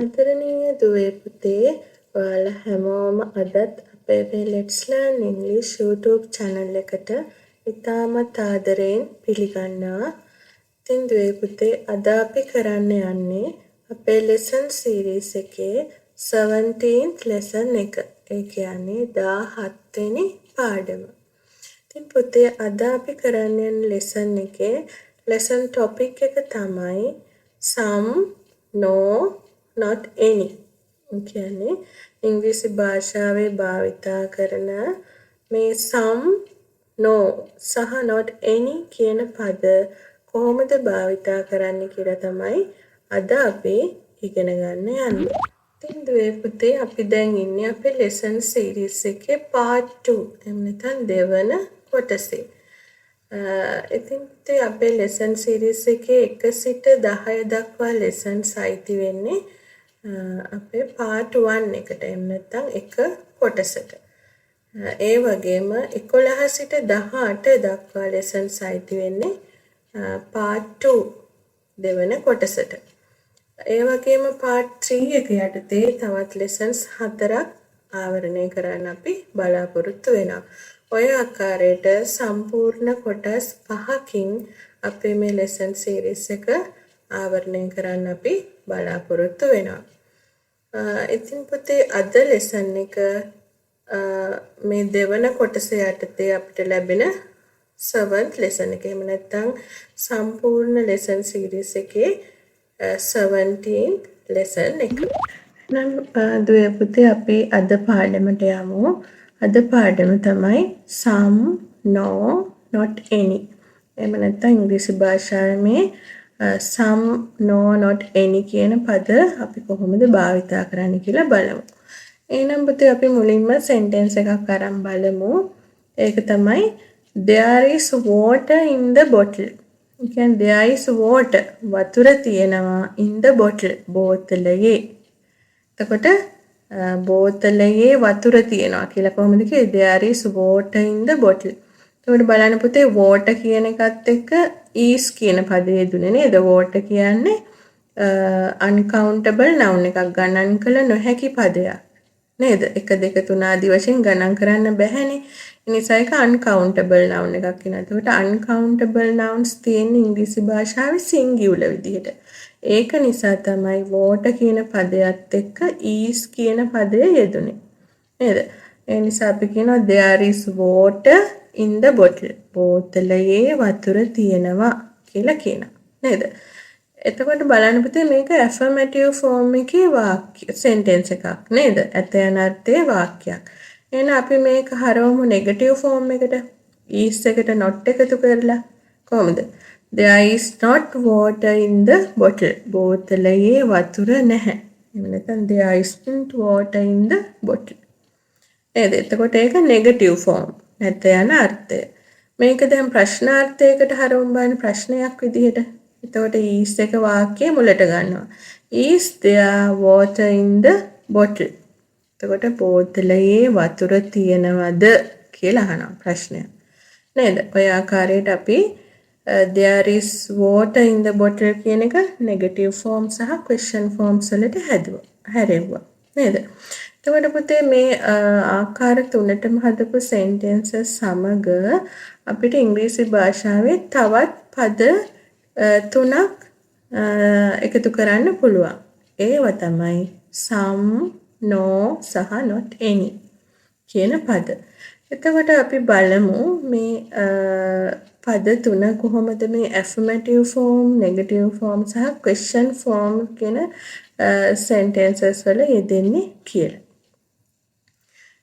ආදරණීය දුවේ පුතේ ඔයාලා හැමෝම අදත් අපේ මේ Let's Learn English YouTube channel එකට ඉතාමත් ආදරයෙන් පිළිගන්නවා. ඉතින් දුවේ පුතේ අද අපි කරන්න යන්නේ අපේ lesson series එකේ 17th lesson එක. ඒ කියන්නේ 17 වෙනි පාඩම. ඉතින් පුතේ අද අපි කරන්න යන lesson එකේ lesson topic එක තමයි some, no, not any. කියන්නේ ඉංග්‍රීසි භාෂාවේ භාවිතා කරන මේ some, no සහ not any කියන පද කොහොමද භාවිතා කරන්න කියලා තමයි අද අපි ඉගෙන ගන්න යන්නේ. ඉතින් දුවේ පුතේ අපි දැන් ඉන්නේ අපේ lesson series එකේ part 2. එහෙම නැත්නම් දෙවන කොටසේ. ඉතින් අපේ lesson series එකේ 1 සිට 10 දක්වා lessons අයිති වෙන්නේ අපේ part 1 එකට. එහෙම නැත්නම් එක කොටසට. ඒ වගේම 11 සිට 18 දක්වා lessons අයිති වෙන්නේ part 2 දෙවන කොටසට. ඒ වගේම part 3 එක යටතේ තවත් lessons 4ක් ආවරණය කරන්න අපි බලාපොරොත්තු වෙනවා. ඔය ආකාරයට සම්පූර්ණ කොටස් 5කින් අපේ මේ lesson series එක ආවරණය කරන්න අපි බලාපොරොත්තු වෙනවා. ඉතින් පුතේ අද lesson එක මේ දෙවන කොටස යටතේ අපිට ලැබෙන 7th lesson එක. එහෙම නැත්නම් සම්පූර්ණ lesson series එකේ 17th lesson එක. නම් දුවේ පුතේ අපි අද පාඩමට යමු. අද පාඩම තමයි some, no, not any. එහෙම නැත්නම් ඉංග්‍රීසි භාෂාවේ මේ some, no, not any කියන පද අපි කොහොමද භාවිතා කරන්න කියලා බලමු. එහෙනම් පුතේ අපි මුලින්ම sentence එකක් අරන් බලමු. ඒක තමයි there is water in the bottle. කියන්නේ there is water වතුර තියෙනවා in the bottle බෝතලයේ. එතකොට බෝතලයේ වතුර තියෙනවා කියලා කොහොමද කිව්වේ? there is water in the bottle. එතකොට බලන්න පුතේ water කියන එකත් එක්ක is කියන පදේ යෙදුනේ නේද? water කියන්නේ uncountable noun එකක්, ගණන් කළ නොහැකි පදයක් නේද? 1 2 3 ආදී වශයෙන් ගණන් කරන්න බැහැනේ. ඒ නිසා ඒක uncountable noun එකක් වෙනවා. එතකොට uncountable nouns තියෙන ඉංග්‍රීසි භාෂාවේ singular විදිහට. ඒක නිසා තමයි water කියන පදයට එක්ක is කියන පදය යෙදුනේ. නේද? ඒ නිසා අපි කියනවා there is water in the bottle. බෝතලයේ වතුර තියෙනවා කියලා කියනවා. නේද? එතකොට බලන්න පුතේ මේක affirmative form එකේ වාක්‍ය sentence එකක් නේද? ඇත යන අර්ථයේ වාක්‍යයක්. එහෙනම් අපි මේක හරවමු negative form එකට. is එකට not එකතු කරලා කොහොමද? There is not water in the bottle. බෝතලයේ වතුර නැහැ. එහෙම නැත්නම් there isn't water in the bottle. නේද? එතකොට ඒක negative form. නැත යන අර්ථය. මේක දැන් ප්‍රශ්නාර්ථයකට හරවමු බලන්න ප්‍රශ්නයක් විදිහට. එතකොට is එක වාක්‍යයේ මුලට ගන්නවා. Is there water in the bottle? එතකොට බෝතලයේ වතුර තියෙනවද කියලා අහනවා ප්‍රශ්නය. නේද? ඔය ආකාරයට අපි there is water in the bottle කියන එක negative form සහ question forms වලට හැරෙව්වා. නේද? එතකොට පුතේ මේ ආකාර තුනටම හදපු sentences සමග අපිට ඉංග්‍රීසි භාෂාවේ තවත් පද තුනක් එකතු කරන්න පුළුවන්. ඒව තමයි some, no සහ not any කියන පද. එතකොට අපි බලමු මේ පද තුන කොහොමද මේ affirmative form, negative form සහ question form කියන sentences වල යෙදෙන්නේ කියලා.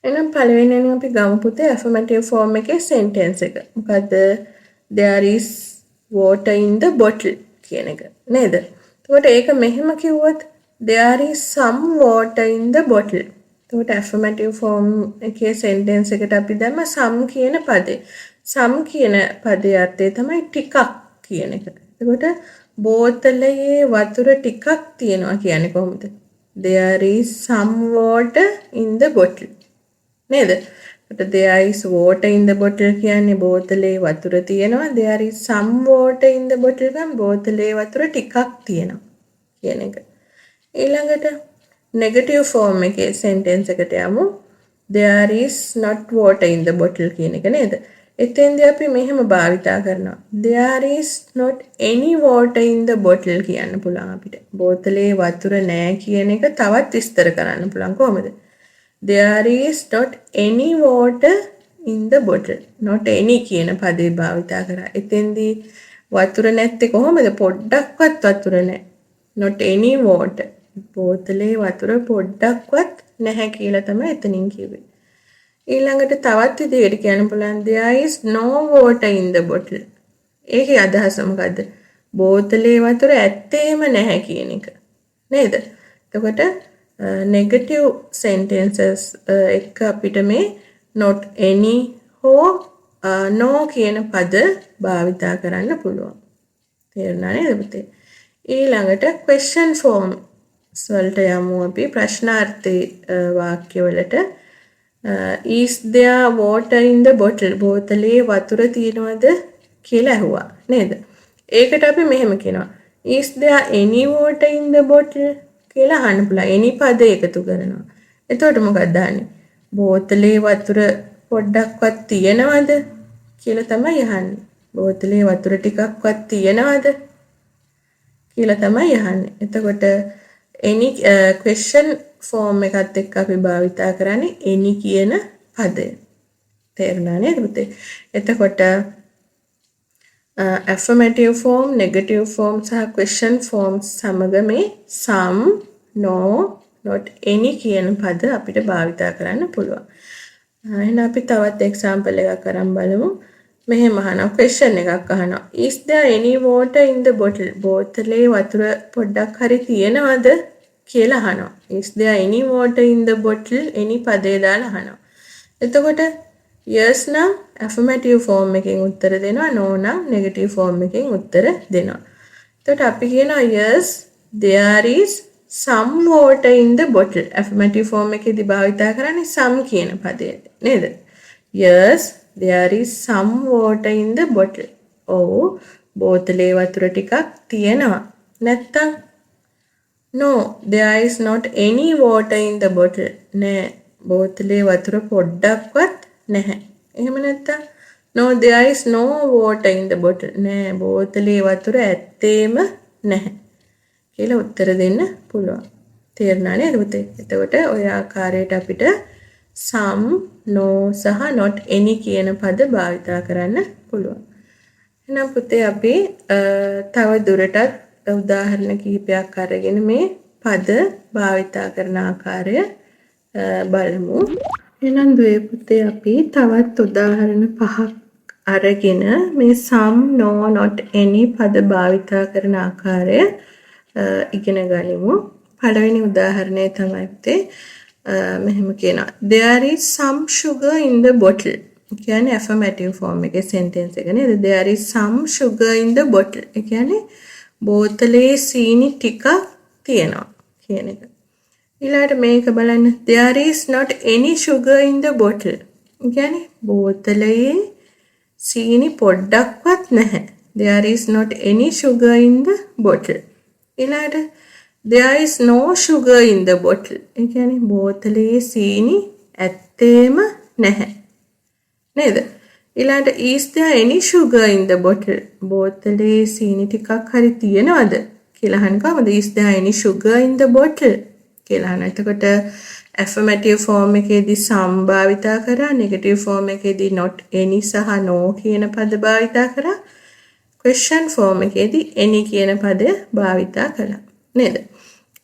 එහෙනම් පළවෙනියෙන් අපි ගමු පුතේ affirmative form එකේ sentence එක. මොකද්ද? there is water in the bottle කියන එක. නේද? එතකොට ඒක මෙහෙම කිව්වොත් there is some water in the bottle. එතකොට affirmative form එකේ sentence එකට අපි දැම්ම some කියන පදේ. some කියන පදේ අර්ථය තමයි ටිකක් කියන එක. එතකොට බෝතලයේ වතුර ටිකක් තියෙනවා කියන්නේ කොහොමද? There is some water in the bottle. නේද? එතකොට there is water in the bottle කියන්නේ බෝතලේ වතුර තියෙනවා. There is some water in the bottle කියන්නේ බෝතලේ වතුර ටිකක් තියෙනවා කියන එක. ඊළඟට negative form එකේ sentence එකට යමු. There is not water in the bottle කියන එක නේද? එතෙන්දී අපි මෙහෙම භාවිතා කරනවා. There is not any water in the bottle කියන්න පුළුවන් අපිට. බෝතලේ වතුර නැහැ කියන එක තවත් විස්තර කරන්න පුළුවන් කොහොමද? There is not any water in the bottle. Not any කියන පදේ භාවිතා කරා. එතෙන්දී වතුර නැත්තේ කොහොමද? පොඩ්ඩක්වත් වතුර නැහැ. Not any water. බෝතලේ වතුර පොඩ්ඩක්වත් නැහැ කියලා තමයි එතනින් කිව්වේ. ඊළඟට තවත් විදිහකට කියන්න පුළුවන් there is no water in the bottle. ඒකේ අදහස මොකද්ද? බෝතලේ වතුර ඇත්තේම නැහැ කියන එක. නේද? එතකොට negative sentences එක අපිට මේ not any හෝ no කියන පද භාවිතා කරන්න පුළුවන්. තේරුණා නේද පුතේ? ඊළඟට question form වලට යමු අපි ප්‍රශ්නාර්ථී වාක්‍යවලට. Is there water in the bottle? බෝතලේ වතුර තියෙනවද කියලා ඇහුවා නේද? ඒකට අපි මෙහෙම කියනවා. Is there any water in the bottle? කියලා අහන්න පුළුවන්. any පද එකතු කරනවා. එතකොට මොකක්ද දාන්නේ? බෝතලේ වතුර පොඩ්ඩක්වත් තියෙනවද කියලා තමයි අහන්නේ. බෝතලේ වතුර ටිකක්වත් තියෙනවද කියලා තමයි අහන්නේ. එතකොට any question form එකත් එක්ක අපි භාවිතා කරන්නේ any කියන පදය. තේරුණා නේද පුතේ? එතකොට affirmative form, negative form සහ question form සමග මේ some, no, not any කියන පද අපිට භාවිතා කරන්න පුළුවන්. එහෙනම් අපි තවත් example එකක් අරන් බලමු. මෙහෙම අහනවා question එකක් අහනවා. Is there any water in the bottle? බෝතලේ වතුර පොඩ්ඩක් හරි තියෙනවද කියලා අහනවා. Is there any water in the bottle? any පදේ දාලා අහනවා. එතකොට yes නම් affirmative form එකෙන් උත්තර දෙනවා. no නම් negative form එකෙන් උත්තර දෙනවා. එතකොට අපි කියනවා yes there is some water in the bottle. affirmative form එකේදී භාවිතා කරන්නේ some කියන පදේ නේද? yes there is some water in the bottle. ඔව් බෝතලේ වතුර ටිකක් තියෙනවා. නැත්තම් no there is not any water in the bottle. නෑ බෝතලේ වතුර පොඩ්ඩක්වත් නැහැ. එහෙම නැත්තම් no there is no water in the bottle. නෑ බෝතලේ වතුර ඇත්තේම නැහැ කියලා උත්තර දෙන්න පුළුවන්. තේරුණා නේද පුතේ? එතකොට ඔය ආකාරයට අපිට some, no සහ not any කියන පද භාවිතා කරන්න පුළුවන්. එහෙනම් පුතේ අපි තව දුරටත් උදාහරණ කිහිපයක් අරගෙන මේ පද භාවිතා කරන ආකාරය බලමු. එහෙනම් දුවේ පුතේ අපි තවත් උදාහරණ 5ක් අරගෙන මේ some, no, not any පද භාවිතා කරන ආකාරය ඉගෙන ගනිමු. පළවෙනි උදාහරණය තමයි පුතේ මෙහෙම කියනවා. There is some sugar in the bottle. කියන්නේ affirmative form එකේ sentence එක නේද? There is some sugar in the bottle. ඒ කියන්නේ බෝතලේ සීනි ටිකක් තියෙනවා කියන එක. ඊළඟට මේක බලන්න. There is not any sugar in the bottle. ඒ කියන්නේ බෝතලේ සීනි පොඩ්ඩක්වත් නැහැ. There is not any sugar in the bottle. ඊළඟට there is no sugar in the bottle. ඒ කියන්නේ බෝතලේ සීනි ඇත්තේම නැහැ. නේද? ඊළඟට is there any sugar in the bottle? බෝතලේ සීනි ටිකක් හරි තියෙනවද කියලා අහන්න කොහමද? is there any sugar in the bottle කියලා අහන්න. එතකොට affirmative form එකේදී some භාවිතා කරා, negative form එකේදී not any සහ no කියන පද භාවිතා කරා, question form එකේදී any කියන පද භාවිතා කළා. නේද?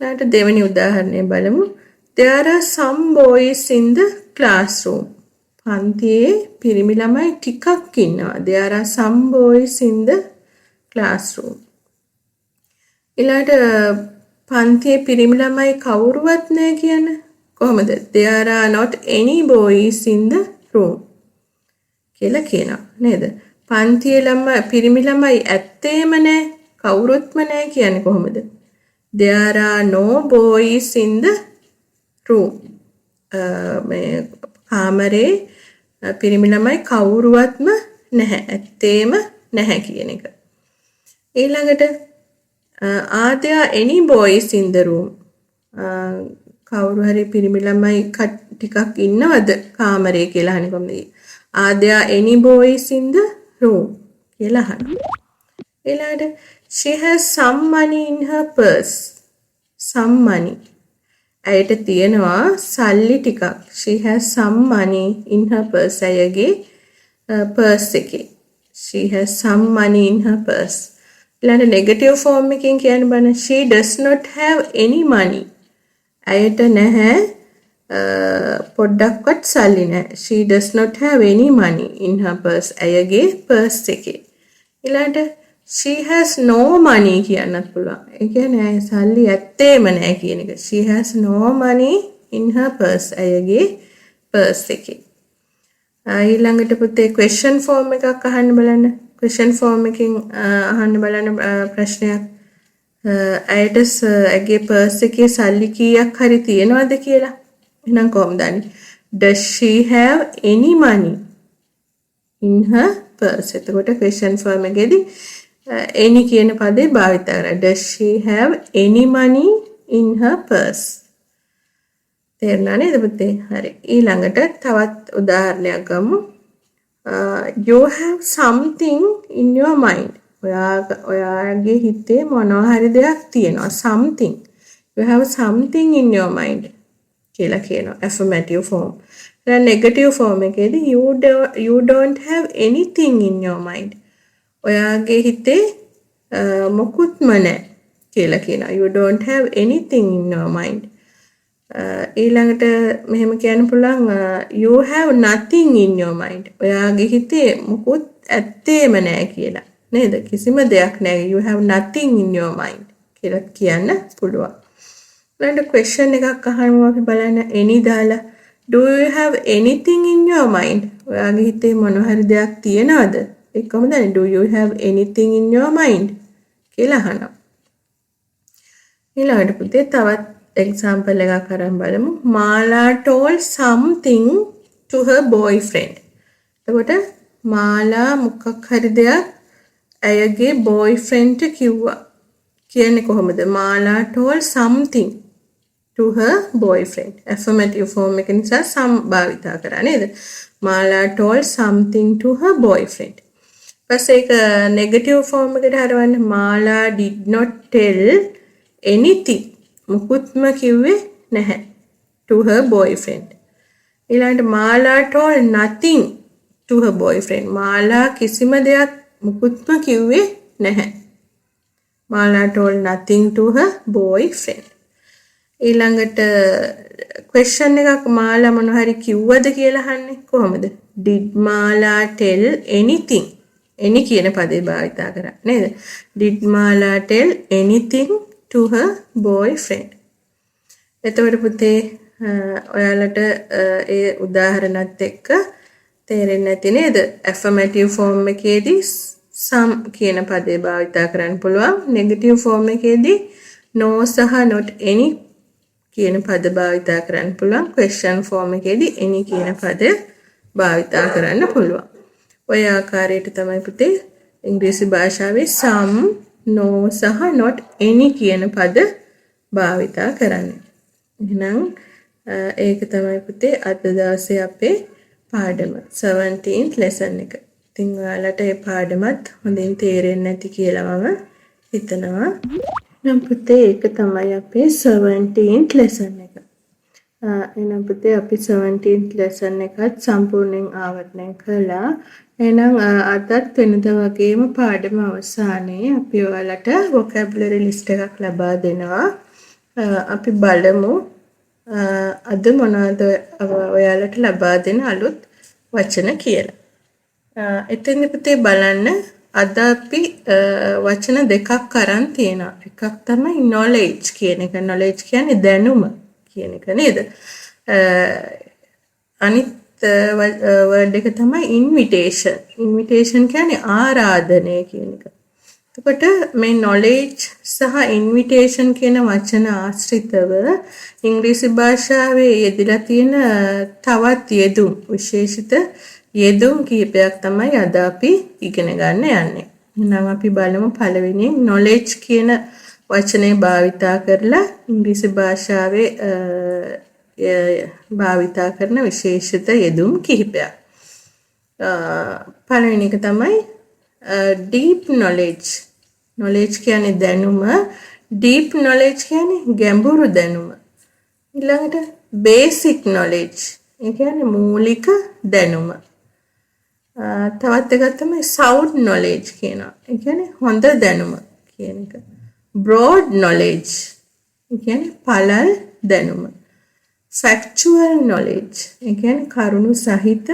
ඊළඟට දෙවෙනි උදාහරණය බලමු. There are some boys in the classroom. පන්තියේ පිරිමි ළමයි ටිකක් ඉන්නවා. There are some boys in the classroom. ඊළඟට පන්තියේ පිරිමි ළමයි කවුරුවත් නැහැ කියන්නේ කොහොමද? There are not any boys in the room කියලා කියනවා නේද? පන්තියේ ළමයි පිරිමි ළමයි ඇත්තේම නැහැ, කවුරුත්ම නැහැ කියන්නේ කොහොමද? There are no boys in the room. මේ කාමරේ පිරිමි ළමයි කවුරුවත්ම නැහැ, ඇත්තේම නැහැ කියන එක. ඊළඟට are there any boys in the room කවුරු හරි පිරිමි ළමයි ටිකක් ඉන්නවද කාමරේ කියලා අහන්නේ කොහොමද? Are there any boys in the room? කියලා අහනවා. ඊළඟට she has some money in her purse. Some money. ඇයට තියෙනවා සල්ලි ටිකක්. She has some money in her purse. ඇයගේ purse එකේ. She has some money in her purse. ඊළඟ negative form එකකින් කියන්න බලන්න. She does not have any money. ඇයට නැහැ පොඩ්ඩක්වත් සල්ලි නැහැ. She does not have any money in her purse. ඇයගේ purse එකේ. ඊළඟ she has no money කියන්නත් පුළුවන්. ඒ කියන්නේ ඇය සල්ලි ඇත්තේම නැහැ කියන එක. She has no money in her purse. ඇයගේ purse එකේ. ඊළඟට පුතේ question form එකක් අහන්න බලන්න. question form එකකින් අහන්න බලන්න ප්‍රශ්නයක්. ඇයට ඇගේ purse එකේ සල්ලි කීයක් හරි තියෙනවද කියලා. එහෙනම් කොහොමද දන්නේ? Does she have any money in her purse? එතකොට question form එකේදී any කියන පදේ භාවිත කරා. Does she have any money in her purse? තේරුණා නේද පුතේ? හරි. ඊළඟට තවත් උදාහරණයක් ගමු. You have something in your mind. ඔයාගේ හිතේ මොනවා හරි දෙයක් තියෙනවා. Something. You have something in your mind. කියලා කියනවා. Affirmative form. දැන් negative form එකේදී you don't have anything in your mind. ඔයාගේ හිතේ මොකුත්ම නැහැ කියලා කියනවා. You don't have anything in your mind. ඊළඟට මෙහෙම කියන්න පුළුවන් you have nothing in your mind. ඔයාගේ හිතේ මොකුත් ඇත්තේම නැහැ කියලා. නේද? කිසිම දෙයක් නැහැ. You have nothing in your mind කියලා කියන්න පුළුවන්. ඊළඟට question එකක් අහමු අපි බලන්න. any දාලා do you have anything in your mind? ඔයාගේ හිතේ මොන හරි දෙයක් තියෙනවද? ඒක කොහොමද? Do you have anything in your mind? කියලා අහනවා. ඊළඟට පුතේ තවත් example එකක් අරන් බලමු. Mala told something to her boyfriend. එතකොට මාලා මොකක් හරි දෙයක් ඇයගේ boyfriend කිව්වා. කියන්නේ කොහොමද? Mala told something to her boyfriend. Affirmative form එක නිසා some භාවිතා කරා නේද? Mala told something to her boyfriend. පස්සේ ඒක negative form එකට හරවන්න. Mala did not tell anything. මුකුත්ම කිව්වේ නැහැ to her boyfriend. ඊළඟට Mala told nothing to her boyfriend. Mala කිසිම දෙයක් මුකුත්ම කිව්වේ නැහැ. Mala told nothing to her boyfriend. ඊළඟට question එකක් Mala මොන හරි කිව්වද කියලා අහන්නේ කොහොමද? Did Mala tell anything? any කියන පදේ භාවිතා කරා නේද? Did Mala tell anything to her boyfriend? එතකොට පුතේ ඔයාලට ඒ උදාහරණත් එක්ක තේරෙන්නේ නැති නේද? affirmative form එකේදී some කියන පදේ භාවිතා කරන්න පුළුවන්. negative form එකේදී no සහ not any කියන පද භාවිතා කරන්න පුළුවන්. question form එකේදී any කියන පද භාවිතා කරන්න පුළුවන්. ඔය ආකාරයට තමයි පුතේ ඉංග්‍රීසි භාෂාවේ some, no සහ not any කියන පද භාවිතා කරන්නේ. එහෙනම් ඒක තමයි පුතේ අද දවසේ අපේ පාඩම 17th lesson එක. ඉතින් ඔයාලට මේ පාඩමත් හොඳින් තේරෙන්නේ නැති කියලා මම හිතනවා. නම් පුතේ ඒක තමයි අපේ 17th lesson එක. එහෙනම් පුතේ අපි 17th lesson එකත් සම්පූර්ණයෙන් ආවර්තනය කළා. එහෙනම් අදත් වෙනද වගේම පාඩම අවසානයේ අපි ඔයාලට vocabulary list එකක් ලබා දෙනවා. අපි බලමු අද මොනවද ඔයාලට ලබා දෙන අලුත් වචන කියලා. එතෙන්දී පුතේ බලන්න අද අපි වචන දෙකක් අරන් තියෙනවා. එකක් තමයි knowledge කියන එක. knowledge කියන්නේ දැනුම කියන එක නේද? අනිත් word එක තමයි invitation. invitation කියන්නේ ආරාධනය කියන එක. එතකොට මේ knowledge සහ invitation කියන වචන ආශ්‍රිතව ඉංග්‍රීසි භාෂාවේ යෙදලා තියෙන තවත් යෙදුම් විශේෂිත යෙදුම් කීපයක් තමයි අද අපි ඉගෙන ගන්න යන්නේ. එහෙනම් අපි බලමු පළවෙනියෙන් knowledge කියන වචනේ භාවිතා කරලා ඉංග්‍රීසි භාෂාවේ භාවිතා කරන විශේෂිත යෙදුම් කිහිපයක්. පළවෙනි එක තමයි deep knowledge. knowledge කියන්නේ දැනුම. deep knowledge කියන්නේ ගැඹුරු දැනුම. ඊළඟට basic knowledge. ඒ කියන්නේ මූලික දැනුම. තවත් එකක් තමයි sound knowledge කියනවා. ඒ කියන්නේ හොඳ දැනුම කියන එක. broad knowledge. ඒ කියන්නේ පළල් දැනුම. factual knowledge. ඒ කියන්නේ කරුණු සහිත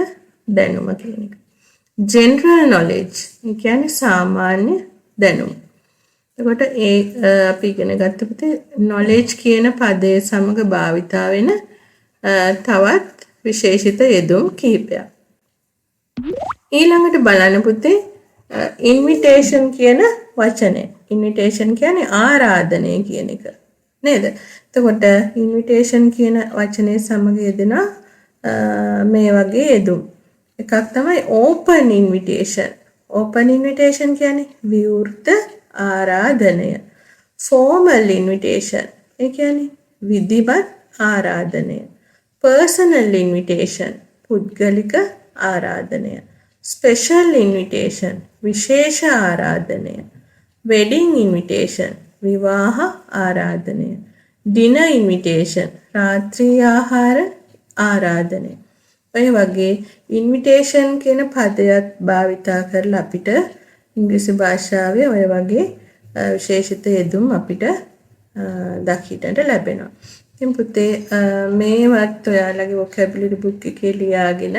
දැනුම කියන එක. general knowledge. ඒ කියන්නේ සාමාන්‍ය දැනුම. එතකොට අපි ඉගෙන ගත්ත පුතේ knowledge කියන පදයේ සමග භාවිතා වෙන තවත් විශේෂිත යෙදුම් කිහිපයක්. ඊළඟට බලන්න පුතේ invitation කියන වචනේ. invitation කියන්නේ ආරාධනය කියන එක. නේද? එතකොට invitation කියන වචනේ සමග යෙදෙන මේ වගේ යෙදුම්. එකක් තමයි open invitation. open invitation කියන්නේ විවෘත ආරාධනය. formal invitation. ඒ කියන්නේ විධිමත් ආරාධනය. personal invitation. පුද්ගලික ආරාධනය. special invitation. විශේෂ ආරාධනය. wedding invitation. විවාහ ආරාධනය. dinner invitation. රාත්‍රී ආහාර ආරාධනය. ඔය වගේ invitation කියන පදයක් භාවිතා කරලා අපිට ඉංග්‍රීසි භාෂාවේ ඔය වගේ විශේෂිත යෙදුම් අපිට දකින්නට ලැබෙනවා. ඉතින් පුතේ මේවත් ඔයාලගේ vocabulary book එකේ ලියාගෙන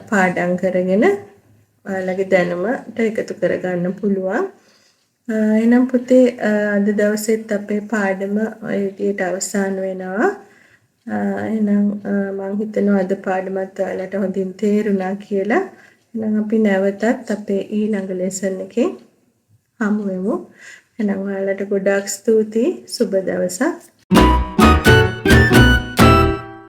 පාඩම් කරගෙන ඔයාලගේ දැනුමට එකතු කරගන්න පුළුවන්. එහෙනම් පුතේ අද දවසෙත් අපේ පාඩම ඔය විදියට අවසන් වෙනවා. එහෙනම් මම හිතනවා අද පාඩමත් ඔයාලට හොඳින් තේරුණා කියලා. එහෙනම් අපි නැවතත් අපේ ඊළඟ ලෙසන් එකේ හමු වෙමු. එහෙනම් ඔයාලට ගොඩාක් ස්තුතියි. සුබ දවසක්.